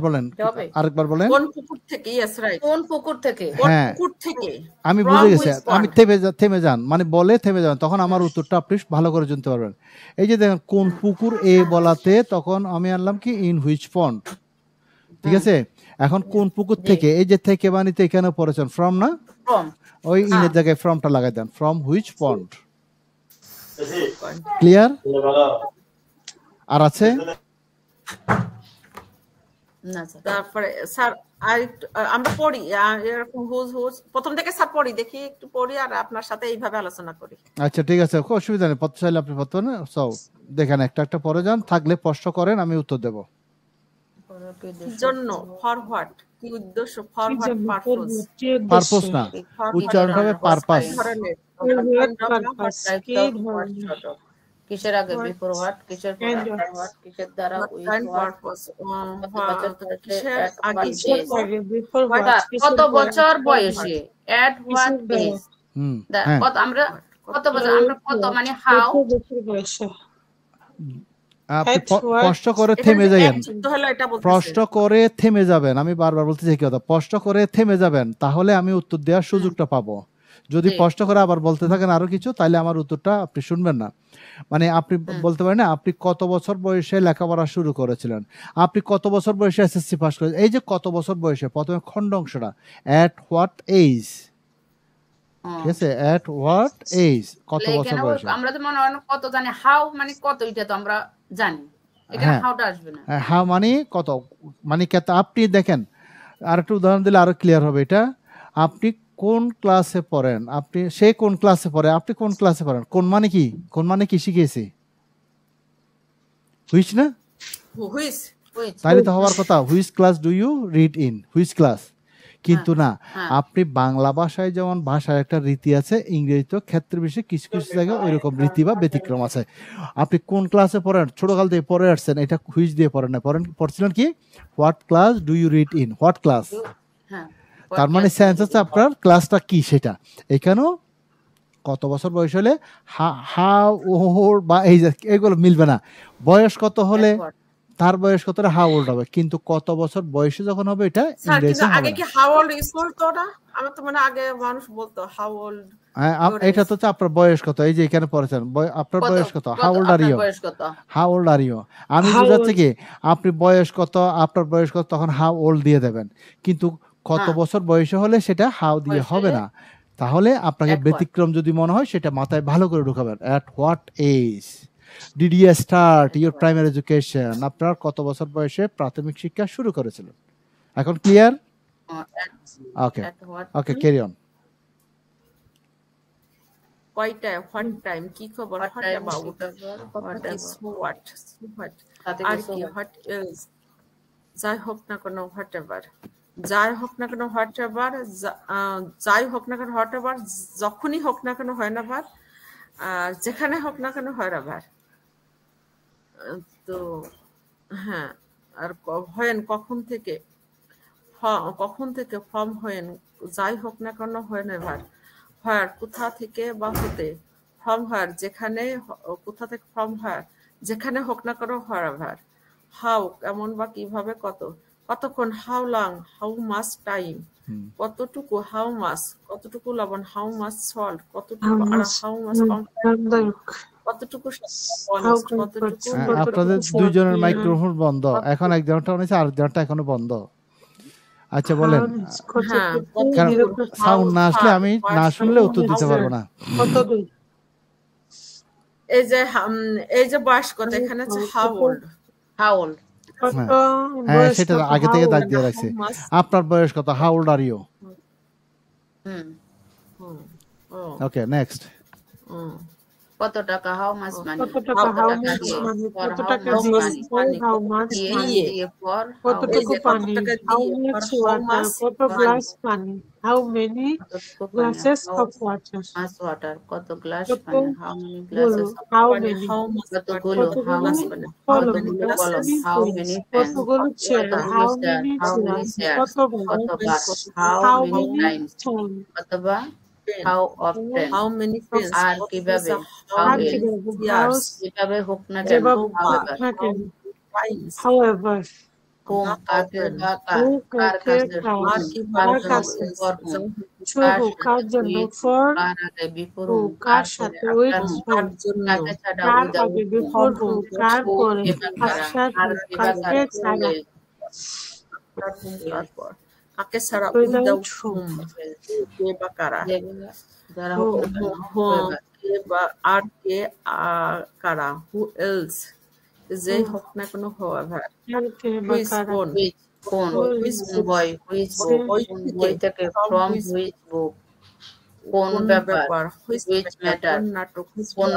বলেন, হবে আরেকবার বলেন। কোন পুকুর থেকে? Yes right. কোন পুকুর থেকে? কোন হ্যাঁ পুকুর থেকে? আমি From বুঝে গেছি। which আমি pond? থেমে যান মানে বলে থেমে যান, তখন আমার উত্তরটা আপনি ভালো করে জানতে পারবেন। এই যে দেখেন কোন পুকুর এ বলাতে তখন আমি আনলাম কি ইন হুইচ পন্ড, ঠিক আছে। এখন কোন পুকুর জি। থেকে, এই যে থেকে বানিতে এখানে পড়েছেন ফ্রম না, From. ওই ইনের জায়গায় ফ্রমটা লাগাই দেন, ফ্রম হুইচ পন্ড। ক্লিয়ার? আর আছে না স্যার। তারপরে স্যার আমরা পড়ি এরকম হুজ প্রথম থেকে স্যার পড়ি, দেখি একটু পড়ি আর আপনার সাথে এইভাবে আলোচনা করি। আচ্ছা ঠিক আছে, কোনো অসুবিধা নেই, পড়তে চাইলে আপনি পড়তে পারেন। সব দেখেন একটা একটা পড়ে যান, থাকলে প্রশ্ন করেন, আমি উত্তর দেব। জন্য, ফর হোয়াট, কি উদ্দেশ্য, ফর হোয়াট পারপোজ, পারপোজ না, উচ্চারণটা হবে পারপাস। কিসের আগে বিফোর হোয়াট, কিসের পর আফটার হোয়াট, কিসের দ্বারা উইথ হোয়াট, কিসের আগে, কত বছর বয়সে, এট হোয়াট এজ, কত আমরা কত বছর, আমরা কত মানে হাউ, আপনি প্রশ্ন করে থেমে যাবেন, প্রশ্ন করে থেমে যাবেন, আমি বারবার বলতেছি কি কথা, প্রশ্ন করে থেমে যাবেন, তাহলে আমি উত্তর দেওয়ার সুযোগটা পাবো। যদি প্রশ্ন করে আবার বলতে থাকেন আরো কিছু, তাহলে আমার উত্তরটা আপনি শুনবেন না। মানে আপনি বলতে পারেন না আপনি কত বছর বয়সে লেখাপড়া শুরু করেছিলেন, আপনি কত বছর বয়সে এসএসসি পাস করেছেন, এই যে কত বছর বয়সে, প্রথমে খণ্ড অংশটা এট হোয়াট এজ, ঠিক আছে, এট হোয়াট এজ, কত বছর বয়সে। আমরা তো মনে হয় কত জানি, হাউ মানে কত, এটা তো আমরা জানি, এখানে হাউটা আসবে না। হাউ মানে কত, মানে কত। আপনি দেখেন আরেকটু উদাহরণ দিলে আরো ক্লিয়ার হবে এটা। আপনি কোন ক্লাসে পড়েন, আপনি সে কোন ক্লাসে পড়ে, আপনি কোন ক্লাসে পড়েন, কোন মানে কি, কোন মানে কি শিখিয়েছি, হুইচ না, তাহলে তো হওয়ার কথা which class do you read in, which class. কিন্তু না, আপনি বাংলা ভাষায় যেমন ভাষার একটা রীতি আছে, ইংরেজিতে ক্ষেত্রে বিশেষে কিছু কিছু জায়গায় ওইরকম রীতি বা ব্যতিক্রম আছে। আপনি কোন ক্লাসে পড়েন, ছোটকাল থেকে পড়ে আসছেন, এটা হুইচ দিয়ে পড়েন না, পড়ছিলেন কি what class do you read in, what class. তার মানে সেন্স হচ্ছে আপনার ক্লাসটা কি সেটা। এখানেও কত বছর বয়স হলে হাউ ওল্ড বা এই এগুলো মিলবে না। বয়স কত হলে তার বয়স কত হাউ ওল্ড হবে, কিন্তু কত বছর বয়সে যখন হবে এটা ইংরেজিতে হবে। আগে কি হাউ ওল্ড ইজ বলতো না, আমি তো মানে আগে মানুষ বলতো হাউ ওল্ড। এটা তো আপনার বয়স কত, এই যে এখানে পড়েছেন আপনার বয়স কত, how old are you, how old are you. আমি বুঝাচ্ছি কি আপনি বয়স কত, আপনার বয়স কত, তখন হাউ ওল্ড দিয়ে দেবেন, কিন্তু কত বছর বয়সে হলে সেটা হাউ দিয়ে হবে না। তাহলে আপনাকে ব্যতিক্রম যদি মনে হয় সেটা মাথায় ভালো করে ঢুকাবেন। At what age did you start your primary education, আপনার কত বছর বয়সে প্রাথমিক শিক্ষা শুরু করেছিলেন। এখন clear? Okay okay, carry on. কয়টা, হোয়াট টাইম, কি খবর, what about, what is what, আর কি, হোয়াট ইজ, যাই হোক না কেন, হোয়াট এভার, যাই হোক না কেন, হোয়াট এভার, যাই হোক না কেন, হোয়াট এভার, যখনই হোক না কেন, হয় না ভার, আর যেখানে হোক না কেন, হয় না ভার। তো হ্যাঁ, আর হয়েন কখন থেকে, কখন থেকে, ফর্ম হয়েন, যাই হোক না কেন, হয় না ভার, হয় কোথা থেকে বা হতে, ফর্ম হয় যেখানে, কোথা থেকে ফর্ম হয় যেখানে হোক না কেন, হয় ভার, হাউ কেমন বা কিভাবে, কত, কতক্ষণ, how long, how much time, কতটুকু, হাউ মাস কতটুকু লবণ, হাউ মাস সল্ট কতটুকু, আর হাউ মাস কতটুকু, আপনাদের দুইজনের মাইক্রোফোন বন্ধ, এখন একজনটা হয়েছে আরেকজনটা এখনো বন্ধ। আচ্ছা বলেন, সাউন্ড না আসলে আমি না শুনলে উত্তর দিতে পারবো না। এই যে বয়স কত, এখানে আছে হাউ ওল্ড, হাউ ওল্ড, হ্যাঁ সেটা আগে থেকে দাগ দিয়ে রাখছে। আপনার বয়স কত, how old are you. Okay next. কত টাকা, হাউ মাচ মানি, কত টাকা, হাউ মাচ মানি, কত টাকা দিয়ে, হাউ মাচ মানি, কতটুকু পানি, হাউ মাচ ওয়াটার, কত গ্লাস পানি, how many glasses of water, much water, কত গ্লাস পানি, how many glasses of how পানি, মেনি, কতগুলো, হাউ মেনি কলম, হাউ মেনি পেন, কতগুলো চেয়ার, হাউ মেনি চেয়ার, কতবার, হাউ মেনি টাইমস, কতবার, how often, how many friends, আর কিভাবে, কিভাবে হোক না কেন, however, whom কাকে বা কার who কার কাকে কাছে কার আর whose, কিভাবে কার for কাছে whom, for whom to car who সাথে কার জন্য with for কার আগে before who whom কার কার পরে সাথে after with whom whom কার জন্য কাকে ছাড়া কার without আগে whom before who car who পরে কে বা কারা after আর who কে বা কাকে কারা ছাড়া whom তার হুম yes তারপর কাকে ছাড়া without উইদাউট whom হুম কে বা কারা যেগুলো যারা who হোক না কেন হুম কে বা আর কে কারা হু এলস যেই who হোক না কেন হোয়েভার আর কে বা হুইজ কারা কোন which কোন who হুইজ is কোন বুক বই which সে book বই কোন থেকে বই থেকে from from which which book কোন কোন ব্যাপার ব্যাপার হুইজ which ম্যাটার matter কোন নাটক হুইজ কোন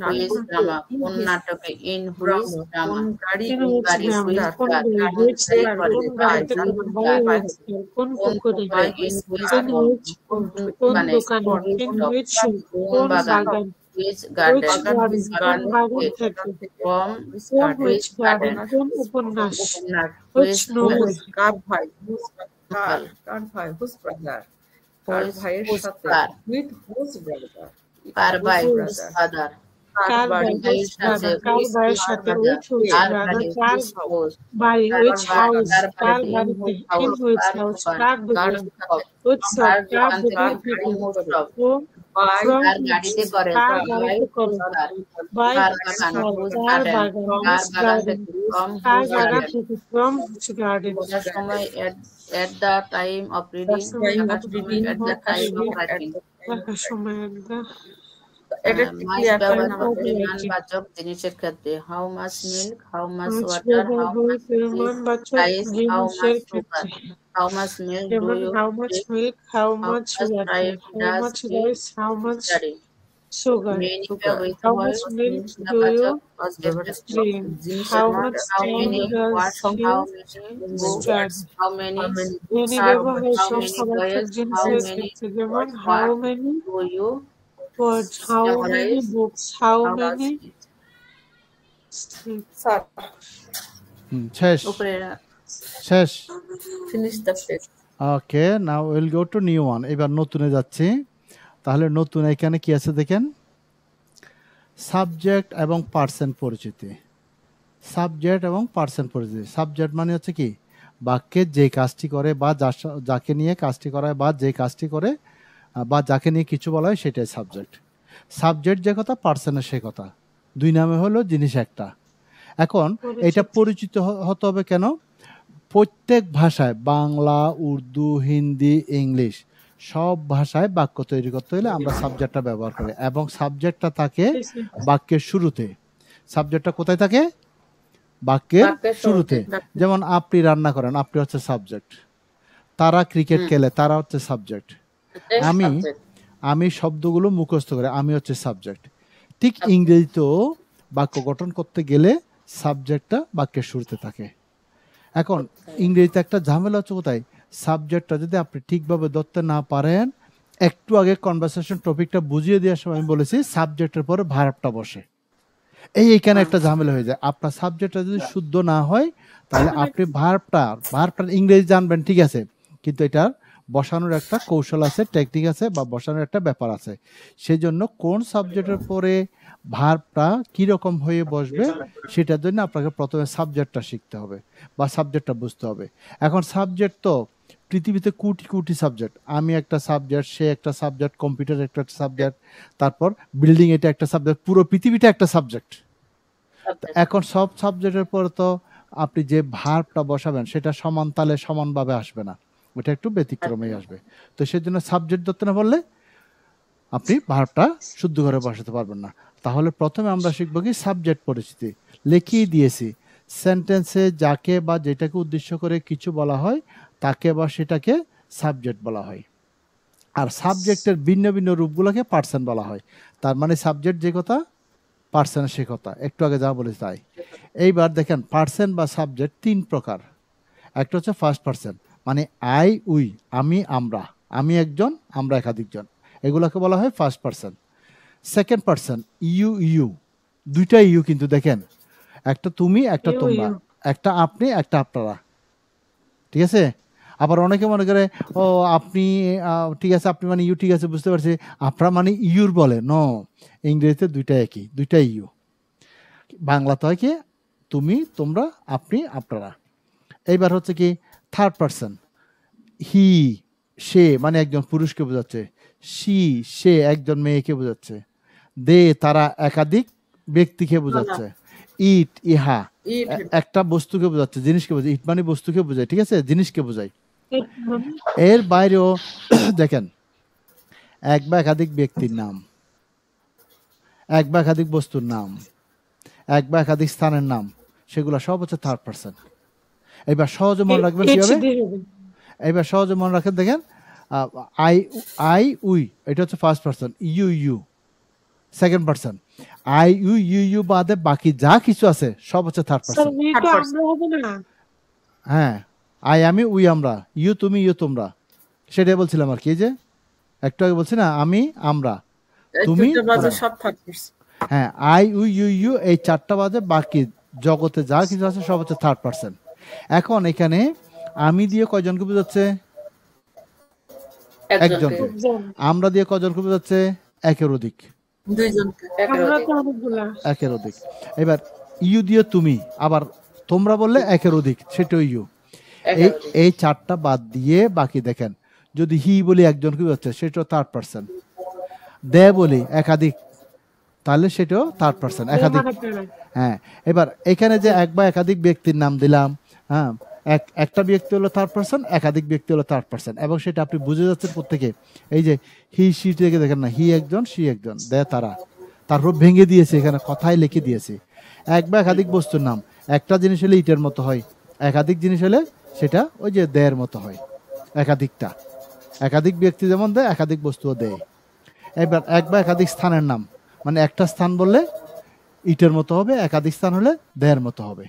মিউজিক নাটক কোন which নাটকে drama ইন কোন হুইজ নাটকে in which ড্রামা কোন drama গাড়ি in কোন which গাড়ি drama which স্টার কোন car বই কোন which যেই star ঘরে যে কোন বাই গাড়িতে যার কোন কোন বাড়ি বাই which star কোন কোন পুকুরে বাই পুকুরে in which which in pond which কোন কোন কোন দোকানে দোকানে in which in shop which shop কোন কোন বাগান বাগান which which garden বাগান হুইজ garden বাগান কোন গার্ডেন বাগান থেকে কোন থেকে বাগান থেকে from হুইজ কোন garden which which garden garden উপন্যাস কোন হুইজ উপন্যাস উপন্যাস which which novel হুজ কার ভাই হুজ কার novel কার ভাই হুজ ব্রাদার কার whose ভাইয়ের whose সাথে car উইথ হুজ ব্রাদার কার হুজ ভাই whose ব্রাদার father কার কার বাড়ি ভাই ভাইয়ের which সাথে brother কার whose ভাইয়ের whose কার সাথে brother which which car brother বাড়ি কার whose house বাড়ি কার which house কার কার বাড়িতে in বাড়িতে whose in house which car house দোকান কার কার দোকান shop which shop কার কার দোকান থেকে দোকান কার থেকে in whose shop from by from কার which গাড়িতে করে কার কার by গাড়িতে করে whose car by car which বাগান car whose কার garden বাগান কার which বাগান garden থেকে from কার whose বাগান garden থেকে from which garden বোঝার সময় at the time of reading time লেখার অফ সময় reading at the of time of reading writing লেখার সময় একদম এটা একটু মাছ ক্লিয়ার করেন ব্যবহার of আমাদের writing পরিমাণবাচক জিনিসের ক্ষেত্রে how much milk how much much water ব্যবহার হাউ হয় মাছ পরিমাণবাচক রাইস হাউ মাছ জিনিসের সুগার ক্ষেত্রে হাউ মাছ মিল্ক ডু যেমন you how much take milk, how how much much water, time how does much he rice, how much study sugar, many sugar ব্যবহৃত how হয় much milk do you চিহ্নবাচক much ব্যবহার drink, জিনিসের how নাম much how time many does words he how many books study? How many Many how ব্যবহারিক many সমার্থক boys how জিনিসের many ক্ষেত্রে যেমন how word many do you words, how many memorise books, how how does many he sleep. Sir শেষ উপরে শেষ finish the page okay now will go to new one এবার নতুনে যাচ্ছি তাহলে নতুন এখানে কি আছে দেখেন সাবজেক্ট এবং পার্সন পরিচিতি সাবজেক্ট এবং পার্সন পরিচিতি সাবজেক্ট মানে হচ্ছে কি বাক্যে যে কাজটি করে বা যাকে নিয়ে কাজটি করায় বা যে কাজটি করে বা যাকে নিয়ে কিছু বলা হয় সেটাই সাবজেক্ট সাবজেক্ট যে কথা পার্সনের সে কথা দুই নামে হলো জিনিস একটা এখন এটা পরিচিত হতে হবে কেন প্রত্যেক ভাষায় বাংলা উর্দু হিন্দি ইংলিশ সব ভাষায় বাক্য তৈরি করতে হলে আমরা সাবজেক্টটা ব্যবহার করি এবং সাবজেক্টটা থাকে বাক্যের শুরুতে সাবজেক্টটা কোথায় থাকে বাক্যের শুরুতে যেমন আপনি রান্না করেন আপনি হচ্ছে সাবজেক্ট তারা ক্রিকেট খেলে তারা হচ্ছে সাবজেক্ট আমি শব্দগুলো মুখস্থ করে আমি হচ্ছে সাবজেক্ট ঠিক ইংরেজিতেও বাক্য গঠন করতে গেলে সাবজেক্টটা বাক্যের শুরুতে থাকে এখন ইংরেজিতে একটা ঝামেলা হচ্ছে কোথায় সাবজেক্টটা যদি আপনি ঠিকভাবে ধরতে না পারেন একটু আগে কনভারসেশন টপিকটা বুঝিয়ে দেওয়ার সময় আমি বলেছি সাবজেক্টের পরে ভার্বটা বসে এইখানে একটা ঝামেলা হয়ে যায় আপনার সাবজেক্টটা যদি শুদ্ধ না হয় তাহলে আপনি ভার্বটার ইংরেজি জানবেন ঠিক আছে কিন্তু এটার বসানোর একটা কৌশল আছে টেকনিক আছে বা বসানোর একটা ব্যাপার আছে সেই জন্য কোন সাবজেক্টের পরে ভার্বটা কিরকম হয়ে বসবে সেটার জন্য আপনাকে প্রথমে সাবজেক্টটা শিখতে হবে বা সাবজেক্টটা বুঝতে হবে এখন সাবজেক্ট তো পৃথিবীতে কোটি কোটি সাবজেক্ট আমি একটা সাবজেক্ট সে একটা সাবজেক্ট কম্পিউটার একটা সাবজেক্ট তারপর বিল্ডিং এটা একটা সাবজেক্ট পুরো পৃথিবীটা একটা সাবজেক্ট এখন সব সাবজেক্টের পর তো আপনি যে ভার্বটা বসাবেন সেটা সমান তালে সমানভাবে আসবে না ওটা একটু ব্যতিক্রমেই আসবে তো সেজন্য সাবজেক্ট ধরতে না বললে আপনি ভার্বটা শুদ্ধ করে বসাতে পারবেন না তাহলে প্রথমে আমরা শিখবো কি সাবজেক্ট পরিচিতি লিখিয়ে দিয়েছি সেন্টেন্সে যাকে বা যেটাকে উদ্দেশ্য করে কিছু বলা হয় তাকে বা সেটাকে সাবজেক্ট বলা হয় আর সাবজেক্টের ভিন্ন ভিন্ন রূপগুলোকে পার্সন বলা হয় তার মানে সাবজেক্ট যে কথা পার্সন সে কথা একটু আগে যা বলেছি তাই এইবার দেখেন পার্সন বা সাবজেক্ট তিন প্রকার একটা হচ্ছে ফার্স্ট পার্সন মানে আই উই আমি আমরা আমি একজন আমরা একাধিকজন এগুলোকে বলা হয় first person second person you দুইটা ইউ কিন্তু দেখেন একটা তুমি একটা তোমরা একটা আপনি একটা আপনারা ঠিক আছে আবার অনেকে মনে করে ও আপনি ঠিক আছে আপনি মানে ইউ ঠিক আছে বুঝতে পারছি আপনারা মানে ইউর বলে নো ইংরেজিতে দুইটা একই দুইটা ইউ বাংলাতে হয় কি তুমি তোমরা আপনি আপনারা এইবার হচ্ছে কি থার্ড পারসন, হি সে মানে একজন পুরুষকে বোঝাচ্ছে, সে একজন মেয়েকে বোঝাচ্ছে, দে তারা একাধিক ব্যক্তিকে বোঝাচ্ছে, ইট ইহা একটা বস্তুকে বোঝাচ্ছে, জিনিসকে বোঝায়, ইট মানে বস্তুকে বোঝায়, ঠিক আছে, জিনিসকে বোঝায়। এর বাইরেও দেখেন এক বা একাধিক ব্যক্তির নাম, এক বা একাধিক বস্তুর নাম, এক বা একাধিক স্থানের নাম, সেগুলো সব হচ্ছে থার্ড পারসন। এবার সহজে মনে রাখবেন কি হবে, এবার সহজে মনে রাখেন, দেখেন আই উই এটা হচ্ছে first person, you second person, I you বাদে বাকি যা কিছু আছে সব হচ্ছে থার্ড পারসন। হ্যাঁ, আই আমি, উই আমরা, ইউ তুমি, ইউ তোমরা, সেটাই বলছিলাম আর কি, যে একটু আগে বলছি না আমি আমরা তুমি, হ্যাঁ আই উই ইউ এই চারটা বাদে বাকি জগতে যা কিছু আছে সব হচ্ছে থার্ড পারসন। এখন এখানে আমি দিয়ে কয়জনকে বোঝাচ্ছে, একজনকে, আমরা দিয়ে কয়জনকে বোঝাচ্ছে, একের অধিক, একের অধিক। এবার ইউ দিয়ে তুমি, আবার তোমরা বললে একের অধিক, সেটাও ইউ। এই চারটা বাদ দিয়ে বাকি দেখেন, যদি হি বলি একজনকে বোঝাচ্ছে সেটাও থার্ড পারসন, দে বলি একাধিক তাহলে সেটাও থার্ড পারসন, একাধিক। হ্যাঁ, এবার এখানে যে এক বা একাধিক ব্যক্তির নাম দিলাম, হ্যাঁ একটা ব্যক্তি হলো থার্ড পারসন, একাধিক ব্যক্তি হলো থার্ড পারসন, এবং সেটা আপনি বুঝে যাচ্ছেন প্রত্যেকে। এই যে হি সি থেকে দেখেন না, হি একজন, সি একজন, দে তারা, তারপর ভেঙে দিয়েছে, এখানে কথায় লিখে দিয়েছে। এক বা একাধিক বস্তুর নাম, একটা জিনিস হলে ইটের মতো হয়, একাধিক জিনিস হলে সেটা ওই যে দেয়ের মতো হয়, একাধিকটা, একাধিক ব্যক্তি যেমন দেয় একাধিক বস্তুও দেয়। এবার এক বা একাধিক স্থানের নাম, মানে একটা স্থান বললে ইটের মতো হবে, একাধিক স্থান হলে দেয়ের মতো হবে।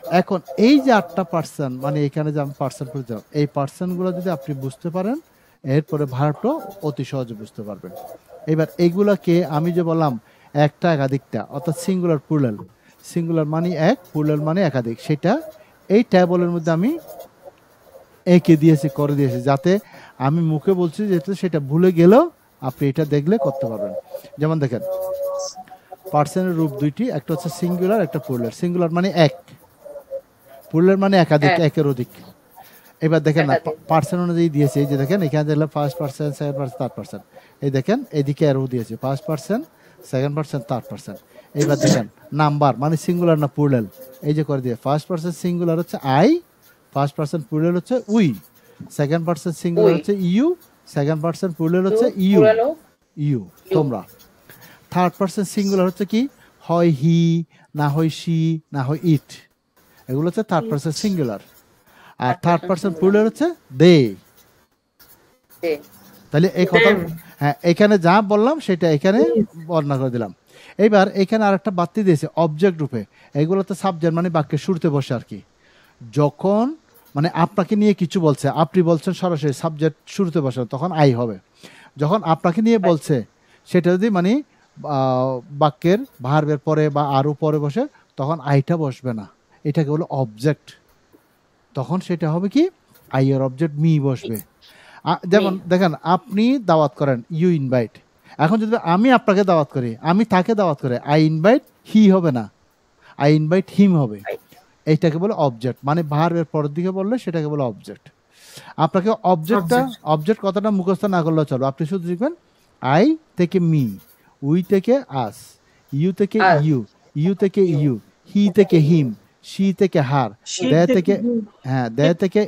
এখন এই যে 8টা পার্সন, মানে এখানে যে আমি পার্সন করে দিলাম, এই পার্সনগুলো যদি আপনি বুঝতে পারেন, এরপরে ভার্বটা অতি সহজে বুঝতে পারবেন। এবার এইগুলাকে আমি যে বললাম একটা একাধিকটা, অর্থাৎ সিঙ্গুলার প্লুরাল, সিঙ্গুলার মানে এক, প্লুরাল মানে একাধিক, সেটা এই ট্যাবলের মধ্যে আমি এঁকে দিয়েছি, করে দিয়েছি, যাতে আমি মুখে বলছি যেহেতু সেটা ভুলে গেলেও আপনি এটা দেখলে করতে পারবেন। যেমন দেখেন পার্সনের রূপ দুইটি, একটা হচ্ছে সিঙ্গুলার, একটা প্লুরাল। সিঙ্গুলার মানে এক, প্লুরাল মানে একাধিক, একের অধিক। এবার দেখেন না পার্সন অনুযায়ী দিয়েছে, এই যে দেখেন এখানে দেখলাম first person, second person, third person, এই দেখেন এদিকে আরও দিয়েছে first person, second person, third person. এইবার দেখেন নাম্বার মানে সিঙ্গুলার না প্লুরাল, এই যে করে দিয়ে ফার্স্ট পার্সন সিঙ্গুলার হচ্ছে আই, ফার্স্ট পার্সন প্লুরাল হচ্ছে উই, সেকেন্ড পার্সন সিঙ্গুলার হচ্ছে ইউ, সেকেন্ড পার্সন প্লুরাল হচ্ছে ইউ তোমরা, থার্ড পার্সন সিঙ্গুলার হচ্ছে কি, হয় হি, না হয় সি, না হয় ইট, এগুলো হচ্ছে থার্ড পার্সন সিঙ্গুলার। আর থার্ড পার্সন প্লুরাল হচ্ছে দে। তাহলে এই কথা, হ্যাঁ এখানে যা বললাম সেটা এখানে বর্ণনা করে দিলাম। এইবার এখানে আরেকটা বাড়তি দিয়েছে অবজেক্ট রূপে, এগুলো তো সাবজেক্ট মানে বাক্যের শুরুতে বসে আর কি। যখন মানে আপনাকে নিয়ে কিছু বলছে, আপনি বলছেন সরাসরি সাবজেক্ট শুরুতে বসে, তখন আই হবে। যখন আপনাকে নিয়ে বলছে সেটা যদি মানে বাক্যের ভার্বের পরে বা আরও পরে বসে, তখন আইটা বসবে না, এটাকে বলে অবজেক্ট, তখন সেটা হবে কি আই এর অবজেক্ট মি বসবে। যেমন দেখেন আপনি দাওয়াত করেন, ইউ ইনভাইট, এখন যদি আমি আপনাকে দাওয়াত করি, আমি তাকে দাওয়াত করে, আই ইনভাইট হি হবে না, আই ইনভাইট হিম হবে। এইটাকে বলে অবজেক্ট, মানে ভার্বের পরের দিকে বললে সেটাকে বলে অবজেক্ট। আপনাকে অবজেক্ট কথাটা মুখস্থ না করলেও চলো, আপনি শুধু লিখবেন আই থেকে মি, উই থেকে আস, ইউ থেকে ইউ থেকে ইউ, হি থেকে হিম, সি থেকে হার, দে থেকে হ্যাঁ, দে থেকে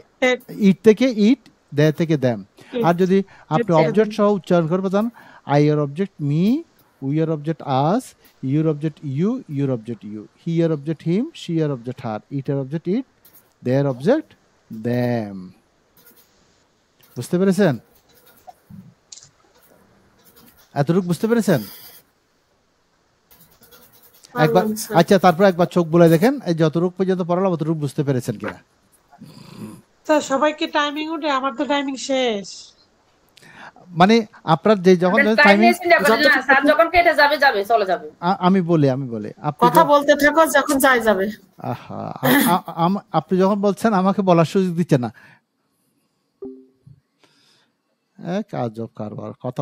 ইট থেকে ইট, দে থেকে দ্যাম। আর যদি আপনি অবজেক্ট সহ উচ্চারণ করতে চান, আই এর অবজেক্ট মি, উই এর object us, your object you, your object you, he এর অবজেক্ট হিম, সি এর অবজেক্ট হার, ইট এর অবজেক্ট ইট, দে এর অবজেক্ট দ্যাম। বুঝতে পেরেছেন? এতটুকু বুঝতে পেরেছেন? একবার আচ্ছা, তারপর একবার চোখ বুলাই দেখেন, এই যতটুকু পর্যন্ত পড়ালাম অতটুকু বুঝতে পেরেছেন কিনা। স্যার সবাইকে টাইমিং উঠে, আমার তো টাইমিং শেষ। মানে আপনার যে যখন টাইমিং স্যার যখন কেটে যাবে চলে যাবে, আমি বলি আপনি কথা বলতে থাকো, যখন যাই যাবে। আহা, আপনি যখন বলছেন আমাকে বলার সুযোগ দিচ্ছেন না, এক আজব কারবার কথা।